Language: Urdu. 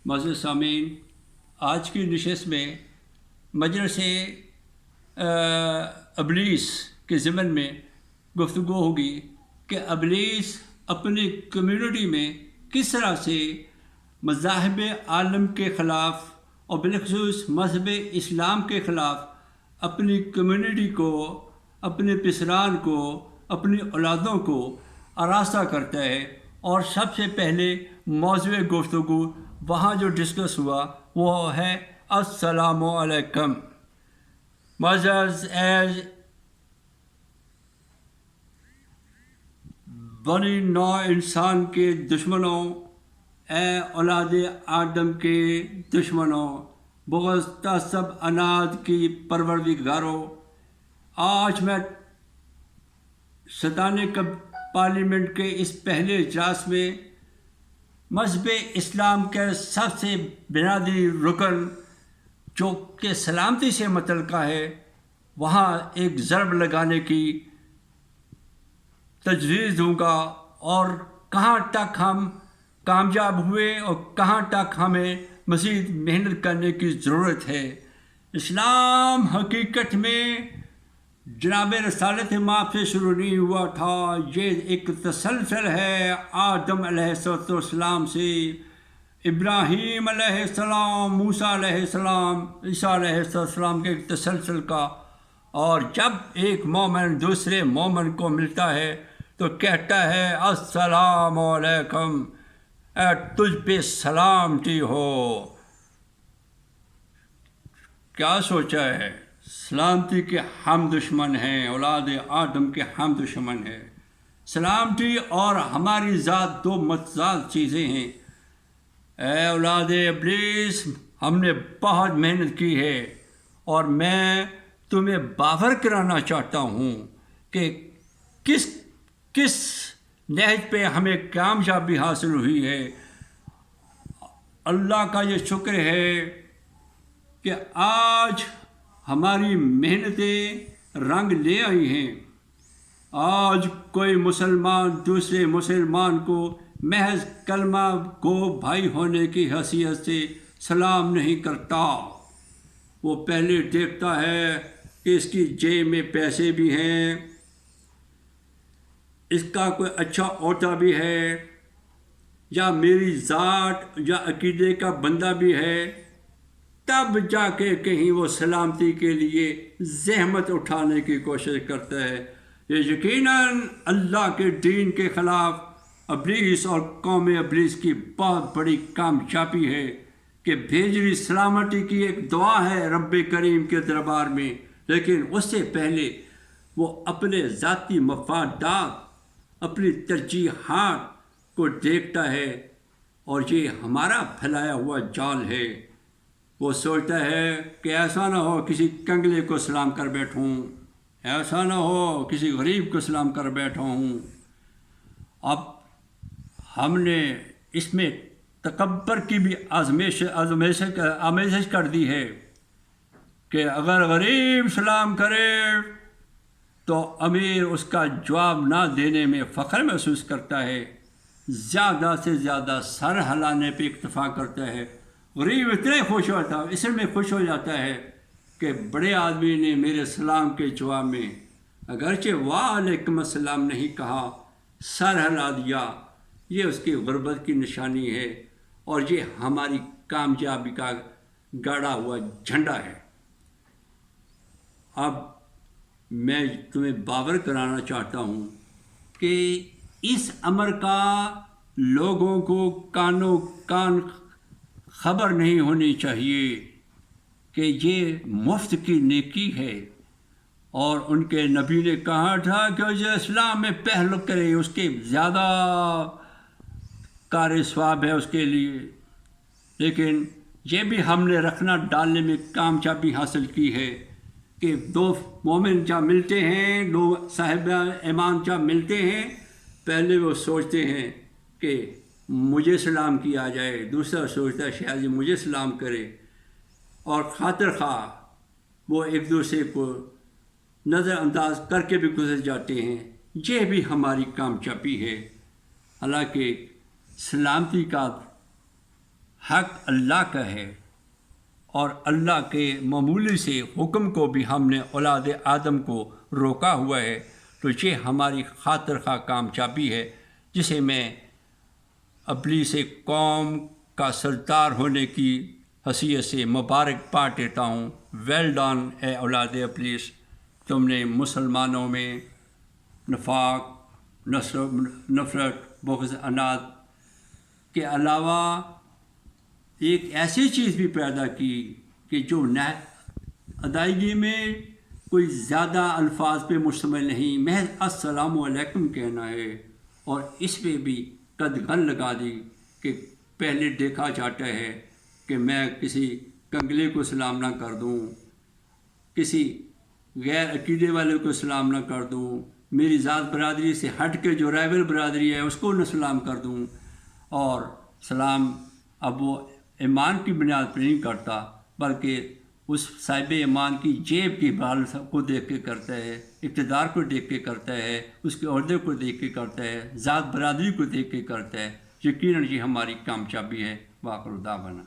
معزز سامعین، آج کی نشست میں مجلس ابلیس کے ضمن میں گفتگو ہوگی کہ ابلیس اپنی کمیونٹی میں کس طرح سے مذاہب عالم کے خلاف اور بالخصوص مذہب اسلام کے خلاف اپنی کمیونٹی کو، اپنے پسران کو، اپنی اولادوں کو آراستہ کرتا ہے۔ اور سب سے پہلے موضوع گفتگو وہاں جو ڈسکس ہوا وہ ہے السلام علیکم۔ معزز ایز بنی نوع انسان کے دشمنوں، اے اولاد آدم کے دشمنوں، بغض تعصب اناد کی پروردگاروں، آج میں ستانے کا پارلیمنٹ کے اس پہلے اجلاس میں مذہب اسلام کے سب سے بنیادی رکن جو کہ سلامتی سے متعلقہ ہے وہاں ایک ضرب لگانے کی تجویز دوں گا، اور کہاں تک ہم کامیاب ہوئے اور کہاں تک ہمیں مزید محنت کرنے کی ضرورت ہے۔ اسلام حقیقت میں جناب رسالت مآب سے شروع نہیں ہوا تھا، یہ ایک تسلسل ہے آدم علیہ السلام سے ابراہیم علیہ السلام، موسیٰ علیہ السلام، عیسیٰ علیہ السلام کے ایک تسلسل کا۔ اور جب ایک مومن دوسرے مومن کو ملتا ہے تو کہتا ہے السلام علیکم، اے تجھ پہ سلامتی ہو۔ کیا سوچا ہے؟ سلامتی کے ہم دشمن ہیں، اولاد آدم کے ہم دشمن ہیں۔ سلامتی اور ہماری ذات دو متضاد چیزیں ہیں۔ اے اولاد ابلیس، ہم نے بہت محنت کی ہے اور میں تمہیں باور کرانا چاہتا ہوں کہ کس نہج پہ ہمیں کامیابی حاصل ہوئی ہے۔ اللہ کا یہ شکر ہے کہ آج ہماری محنتیں رنگ لے آئی ہیں۔ آج کوئی مسلمان دوسرے مسلمان کو محض کلمہ گو بھائی ہونے کی حیثیت سے سلام نہیں کرتا، وہ پہلے دیکھتا ہے کہ اس کی جیب میں پیسے بھی ہیں، اس کا کوئی اچھا عہدہ بھی ہے، یا میری ذات یا عقیدے کا بندہ بھی ہے، تب جا کے کہیں وہ سلامتی کے لیے زحمت اٹھانے کی کوشش کرتا ہے۔ یہ یقیناً اللہ کے دین کے خلاف ابلیس اور قوم ابلیس کی بہت بڑی کامیابی ہے کہ بھیجری سلامتی کی ایک دعا ہے رب کریم کے دربار میں، لیکن اس سے پہلے وہ اپنے ذاتی مفادات، اپنی ترجیحات کو دیکھتا ہے، اور یہ ہمارا پھیلایا ہوا جال ہے۔ وہ سوچتا ہے کہ ایسا نہ ہو کسی کنگلے کو سلام کر بیٹھوں، ایسا نہ ہو کسی غریب کو سلام کر بیٹھا ہوں۔ اب ہم نے اس میں تکبر کی بھی آمیزش کر دی ہے کہ اگر غریب سلام کرے تو امیر اس کا جواب نہ دینے میں فخر محسوس کرتا ہے، زیادہ سے زیادہ سر ہلانے پہ اکتفا کرتا ہے۔ غریب اتنے خوش ہوتا ہے، اس میں خوش ہو جاتا ہے کہ بڑے آدمی نے میرے سلام کے جواب میں اگرچہ وعلیکم السلام نہیں کہا، سر ہلا دیا۔ یہ اس کی غربت کی نشانی ہے، اور یہ ہماری کامیابی کا گاڑا ہوا جھنڈا ہے۔ اب میں تمہیں باور کرانا چاہتا ہوں کہ اس امر کا لوگوں کو کانوں کان خبر نہیں ہونی چاہیے کہ یہ مفت کی نیکی ہے، اور ان کے نبی نے کہا تھا کہ جو اسلام میں پہل کرے اس کے زیادہ کار ثواب ہے اس کے لیے۔ لیکن یہ بھی ہم نے رکھنا ڈالنے میں کامیابی حاصل کی ہے کہ دو مومن جب ملتے ہیں، دو صاحب ایمان جب ملتے ہیں، پہلے وہ سوچتے ہیں کہ مجھے سلام کیا جائے، دوسرا سوچتا ہے شاید یہ مجھے سلام کرے، اور خاطر خواہ وہ ایک دوسرے کو نظر انداز کر کے بھی گزر جاتے ہیں۔ یہ بھی ہماری کامیابی ہے۔ حالانکہ سلامتی کا حق اللہ کا ہے اور اللہ کے معمولی سے حکم کو بھی ہم نے اولاد آدم کو روکا ہوا ہے، تو یہ ہماری خاطر خواہ کامیابی ہے، جسے میں ابلیس قوم کا سردار ہونے کی حیثیت سے مبارکباد دیتا ہوں۔ ویل ڈن اے اولاد ابلیس، تم نے مسلمانوں میں نفاق، نفرت، بغض، عناد کے علاوہ ایک ایسی چیز بھی پیدا کی کہ جو ادائیگی میں کوئی زیادہ الفاظ پہ مشتمل نہیں، محض السلام علیکم کہنا ہے، اور اس پہ بھی قدغن لگا دی کہ پہلے دیکھا جاتا ہے کہ میں کسی کنگلے کو سلام نہ کر دوں، کسی غیر عقیدے والے کو سلام نہ کر دوں، میری ذات برادری سے ہٹ کے جو رائول برادری ہے اس کو نہ سلام کر دوں، اور سلام اب وہ ایمان کی بنیاد پر نہیں کرتا بلکہ اس صاحب ایمان کی جیب کی بال کو دیکھ کے کرتا ہے، اقتدار کو دیکھ کے کرتا ہے، اس کے عہدے کو دیکھ کے کرتا ہے، ذات برادری کو دیکھ کے کرتا ہے۔ یقیناً یہ ہماری کامیابی ہے۔ وآخر دعوانا